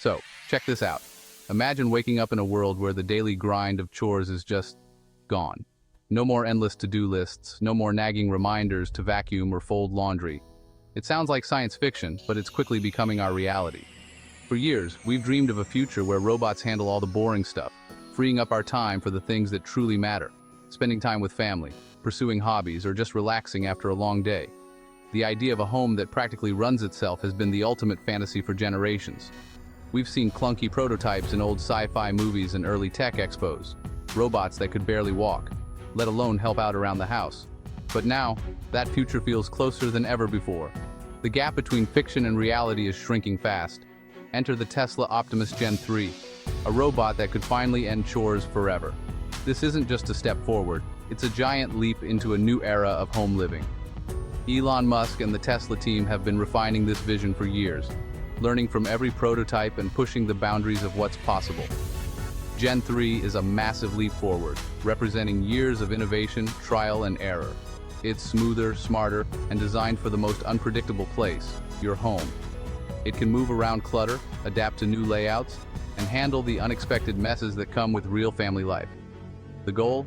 So, check this out. Imagine waking up in a world where the daily grind of chores is just gone. No more endless to-do lists, no more nagging reminders to vacuum or fold laundry. It sounds like science fiction, but it's quickly becoming our reality. For years, we've dreamed of a future where robots handle all the boring stuff, freeing up our time for the things that truly matter, spending time with family, pursuing hobbies, or just relaxing after a long day. The idea of a home that practically runs itself has been the ultimate fantasy for generations. We've seen clunky prototypes in old sci-fi movies and early tech expos, robots that could barely walk, let alone help out around the house. But now, that future feels closer than ever before. The gap between fiction and reality is shrinking fast. Enter the Tesla Optimus Gen 3, a robot that could finally end chores forever. This isn't just a step forward, it's a giant leap into a new era of home living. Elon Musk and the Tesla team have been refining this vision for years, learning from every prototype and pushing the boundaries of what's possible. Gen 3 is a massive leap forward, representing years of innovation, trial, and error. It's smoother, smarter, and designed for the most unpredictable place, your home. It can move around clutter, adapt to new layouts, and handle the unexpected messes that come with real family life. The goal?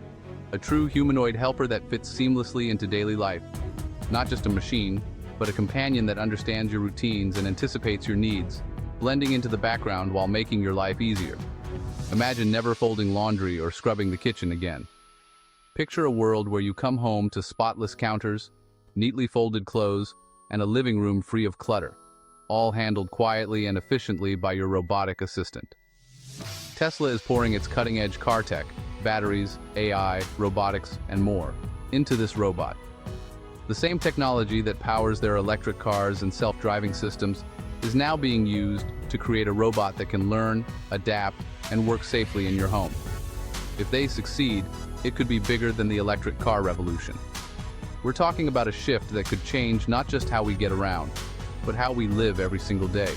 A true humanoid helper that fits seamlessly into daily life. Not just a machine, but a companion that understands your routines and anticipates your needs, blending into the background while making your life easier. Imagine never folding laundry or scrubbing the kitchen again. Picture a world where you come home to spotless counters, neatly folded clothes, and a living room free of clutter, all handled quietly and efficiently by your robotic assistant. Tesla is pouring its cutting-edge car tech, batteries, AI, robotics, and more, into this robot. The same technology that powers their electric cars and self-driving systems is now being used to create a robot that can learn, adapt, and work safely in your home. If they succeed, it could be bigger than the electric car revolution. We're talking about a shift that could change not just how we get around, but how we live every single day.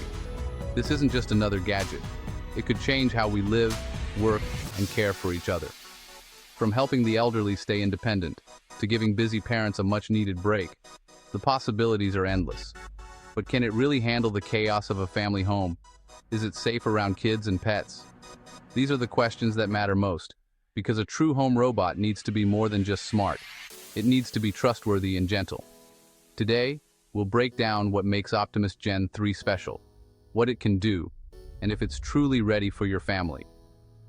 This isn't just another gadget. It could change how we live, work, and care for each other. From helping the elderly stay independent, to giving busy parents a much-needed break, the possibilities are endless. But can it really handle the chaos of a family home? Is it safe around kids and pets? These are the questions that matter most, because a true home robot needs to be more than just smart. It needs to be trustworthy and gentle. Today, we'll break down what makes Optimus Gen 3 special, what it can do, and if it's truly ready for your family.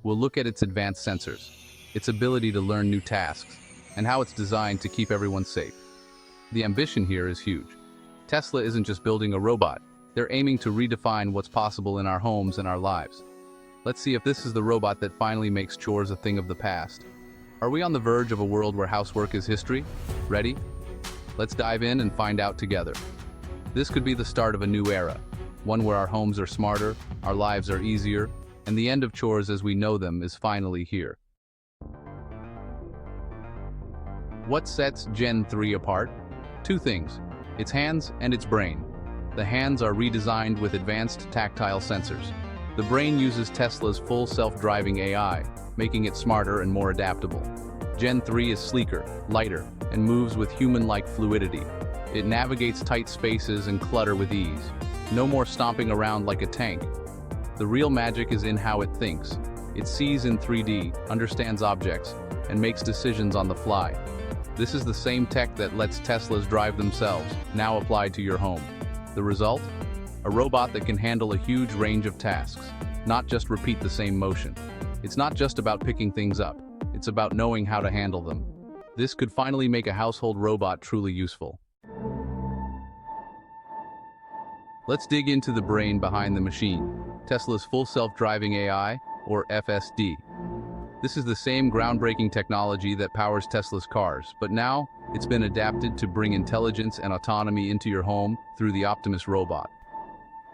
We'll look at its advanced sensors, its ability to learn new tasks, and how it's designed to keep everyone safe. The ambition here is huge. Tesla isn't just building a robot, they're aiming to redefine what's possible in our homes and our lives. Let's see if this is the robot that finally makes chores a thing of the past. Are we on the verge of a world where housework is history? Ready? Let's dive in and find out together. This could be the start of a new era, one where our homes are smarter, our lives are easier, and the end of chores as we know them is finally here. What sets Gen 3 apart? Two things: its hands and its brain. The hands are redesigned with advanced tactile sensors. The brain uses Tesla's full self-driving AI, making it smarter and more adaptable. Gen 3 is sleeker, lighter, and moves with human-like fluidity. It navigates tight spaces and clutter with ease. No more stomping around like a tank. The real magic is in how it thinks. It sees in 3D, understands objects, and makes decisions on the fly. This is the same tech that lets Teslas drive themselves, now applied to your home. The result? A robot that can handle a huge range of tasks, not just repeat the same motion. It's not just about picking things up, it's about knowing how to handle them. This could finally make a household robot truly useful. Let's dig into the brain behind the machine, Tesla's full self-driving AI, or FSD. This is the same groundbreaking technology that powers Tesla's cars, but now it's been adapted to bring intelligence and autonomy into your home through the Optimus robot.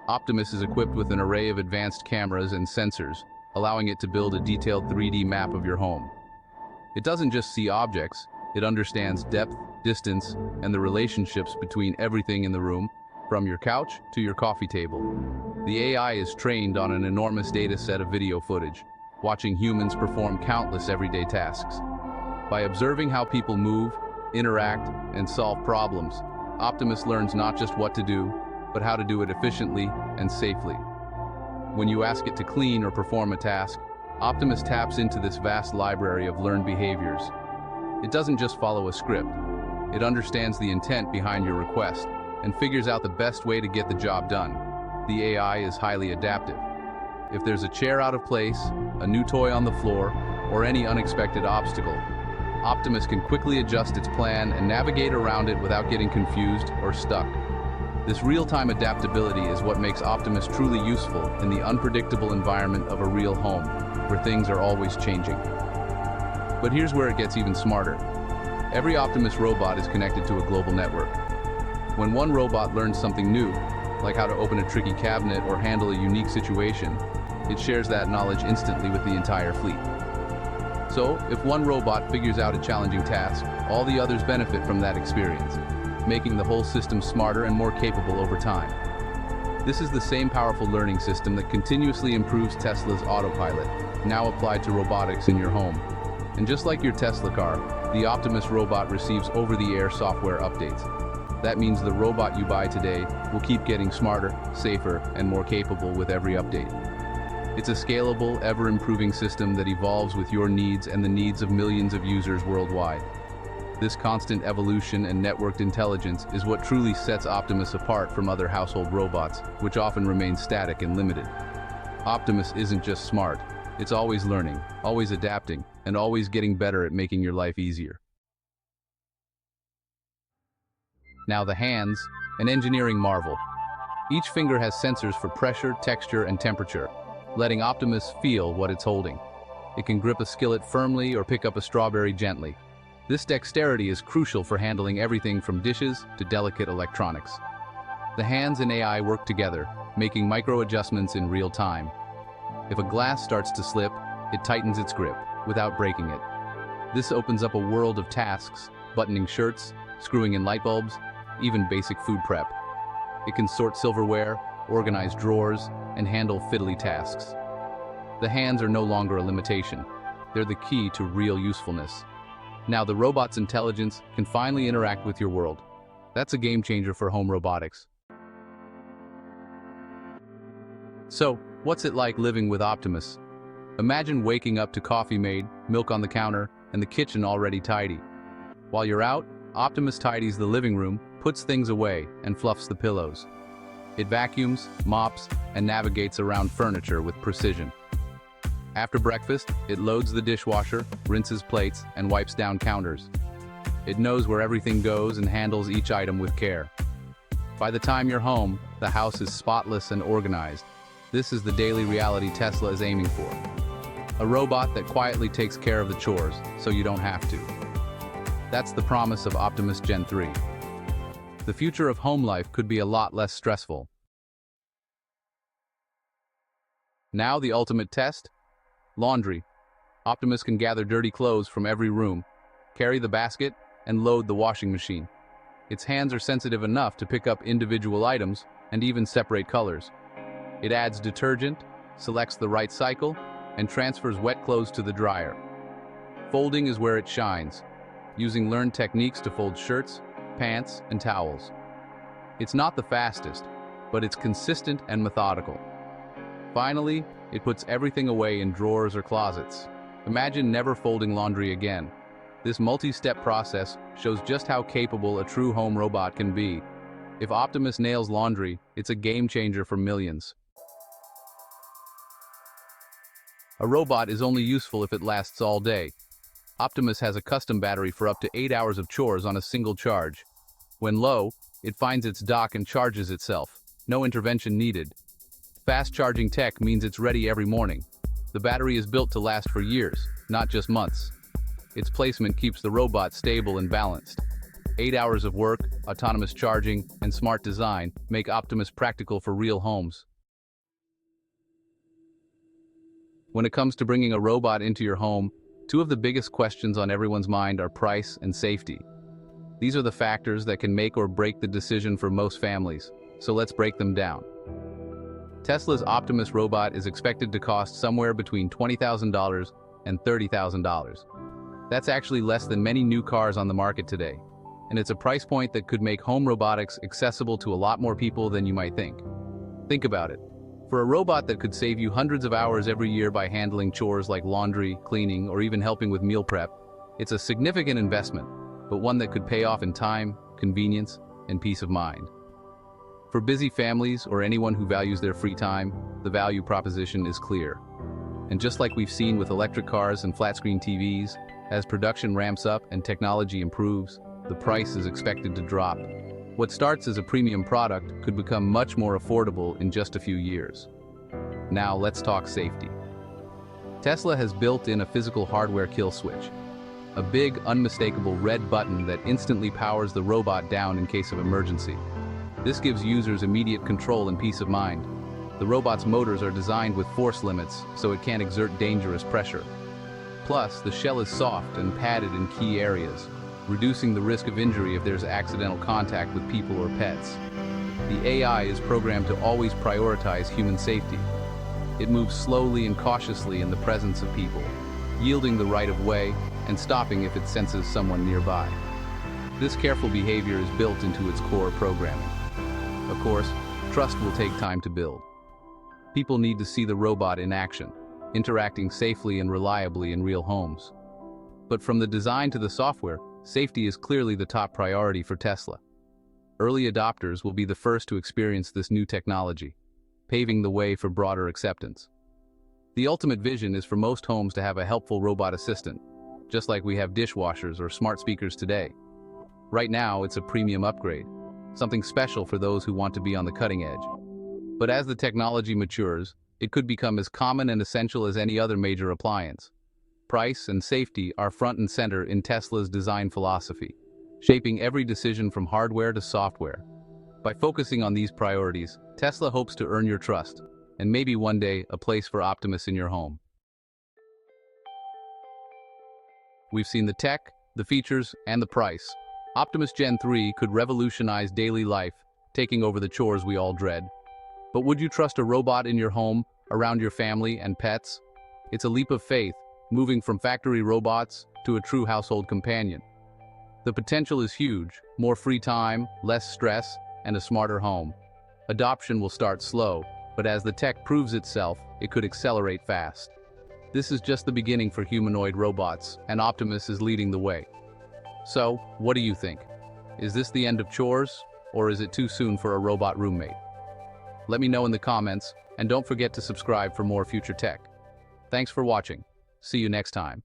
Optimus is equipped with an array of advanced cameras and sensors, allowing it to build a detailed 3D map of your home. It doesn't just see objects, it understands depth, distance, and the relationships between everything in the room, from your couch to your coffee table. The AI is trained on an enormous data set of video footage, watching humans perform countless everyday tasks. By observing how people move, interact, and solve problems, Optimus learns not just what to do, but how to do it efficiently and safely. When you ask it to clean or perform a task, Optimus taps into this vast library of learned behaviors. It doesn't just follow a script. It understands the intent behind your request and figures out the best way to get the job done. The AI is highly adaptive. If there's a chair out of place, a new toy on the floor, or any unexpected obstacle, Optimus can quickly adjust its plan and navigate around it without getting confused or stuck. This real-time adaptability is what makes Optimus truly useful in the unpredictable environment of a real home, where things are always changing. But here's where it gets even smarter. Every Optimus robot is connected to a global network. When one robot learns something new, like how to open a tricky cabinet or handle a unique situation, it shares that knowledge instantly with the entire fleet. So, if one robot figures out a challenging task, all the others benefit from that experience, making the whole system smarter and more capable over time. This is the same powerful learning system that continuously improves Tesla's autopilot, now applied to robotics in your home. And just like your Tesla car, the Optimus robot receives over-the-air software updates. That means the robot you buy today will keep getting smarter, safer, and more capable with every update. It's a scalable, ever-improving system that evolves with your needs and the needs of millions of users worldwide. This constant evolution and networked intelligence is what truly sets Optimus apart from other household robots, which often remain static and limited. Optimus isn't just smart, it's always learning, always adapting, and always getting better at making your life easier. Now the hands, an engineering marvel. Each finger has sensors for pressure, texture, and temperature, letting Optimus feel what it's holding. It can grip a skillet firmly or pick up a strawberry gently. This dexterity is crucial for handling everything from dishes to delicate electronics. The hands and AI work together, making micro-adjustments in real time. If a glass starts to slip, it tightens its grip, without breaking it. This opens up a world of tasks, buttoning shirts, screwing in light bulbs, even basic food prep. It can sort silverware, organize drawers, and handle fiddly tasks. The hands are no longer a limitation. They're the key to real usefulness. Now the robot's intelligence can finally interact with your world. That's a game changer for home robotics. So, what's it like living with Optimus? Imagine waking up to coffee made, milk on the counter, and the kitchen already tidy. While you're out, Optimus tidies the living room, puts things away, and fluffs the pillows. It vacuums, mops, and navigates around furniture with precision. After breakfast, it loads the dishwasher, rinses plates, and wipes down counters. It knows where everything goes and handles each item with care. By the time you're home, the house is spotless and organized. This is the daily reality Tesla is aiming for. A robot that quietly takes care of the chores, so you don't have to. That's the promise of Optimus Gen 3. The future of home life could be a lot less stressful. Now the ultimate test? Laundry. Optimus can gather dirty clothes from every room, carry the basket, and load the washing machine. Its hands are sensitive enough to pick up individual items and even separate colors. It adds detergent, selects the right cycle, and transfers wet clothes to the dryer. Folding is where it shines, using learned techniques to fold shirts, pants, and towels. It's not the fastest, but it's consistent and methodical. Finally, it puts everything away in drawers or closets. Imagine never folding laundry again. This multi-step process shows just how capable a true home robot can be. If Optimus nails laundry, it's a game changer for millions. A robot is only useful if it lasts all day. Optimus has a custom battery for up to 8 hours of chores on a single charge. When low, it finds its dock and charges itself. No intervention needed. Fast charging tech means it's ready every morning. The battery is built to last for years, not just months. Its placement keeps the robot stable and balanced. 8 hours of work, autonomous charging, and smart design make Optimus practical for real homes. When it comes to bringing a robot into your home, two of the biggest questions on everyone's mind are price and safety. These are the factors that can make or break the decision for most families, so let's break them down. Tesla's Optimus robot is expected to cost somewhere between $20,000 and $30,000. That's actually less than many new cars on the market today, and it's a price point that could make home robotics accessible to a lot more people than you might think. Think about it. For a robot that could save you hundreds of hours every year by handling chores like laundry, cleaning, or even helping with meal prep, it's a significant investment, but one that could pay off in time, convenience, and peace of mind. For busy families or anyone who values their free time, the value proposition is clear. And just like we've seen with electric cars and flat-screen TVs, as production ramps up and technology improves, the price is expected to drop. What starts as a premium product could become much more affordable in just a few years. Now let's talk safety. Tesla has built in a physical hardware kill switch, a big, unmistakable red button that instantly powers the robot down in case of emergency. This gives users immediate control and peace of mind. The robot's motors are designed with force limits, so it can't exert dangerous pressure. Plus, the shell is soft and padded in key areas, reducing the risk of injury if there's accidental contact with people or pets. The AI is programmed to always prioritize human safety. It moves slowly and cautiously in the presence of people, yielding the right of way and stopping if it senses someone nearby. This careful behavior is built into its core programming. Of course, trust will take time to build. People need to see the robot in action, interacting safely and reliably in real homes. But from the design to the software, safety is clearly the top priority for Tesla. Early adopters will be the first to experience this new technology, paving the way for broader acceptance. The ultimate vision is for most homes to have a helpful robot assistant, just like we have dishwashers or smart speakers today. Right now, it's a premium upgrade, something special for those who want to be on the cutting edge. But as the technology matures, it could become as common and essential as any other major appliance. Price and safety are front and center in Tesla's design philosophy, shaping every decision from hardware to software. By focusing on these priorities, Tesla hopes to earn your trust, and maybe one day a place for Optimus in your home. We've seen the tech, the features, and the price. Optimus Gen 3 could revolutionize daily life, taking over the chores we all dread. But would you trust a robot in your home, around your family and pets? It's a leap of faith, moving from factory robots to a true household companion. The potential is huge: more free time, less stress, and a smarter home. Adoption will start slow, but as the tech proves itself, it could accelerate fast. This is just the beginning for humanoid robots, and Optimus is leading the way. So, what do you think? Is this the end of chores, or is it too soon for a robot roommate? Let me know in the comments, and don't forget to subscribe for more future tech. Thanks for watching. See you next time.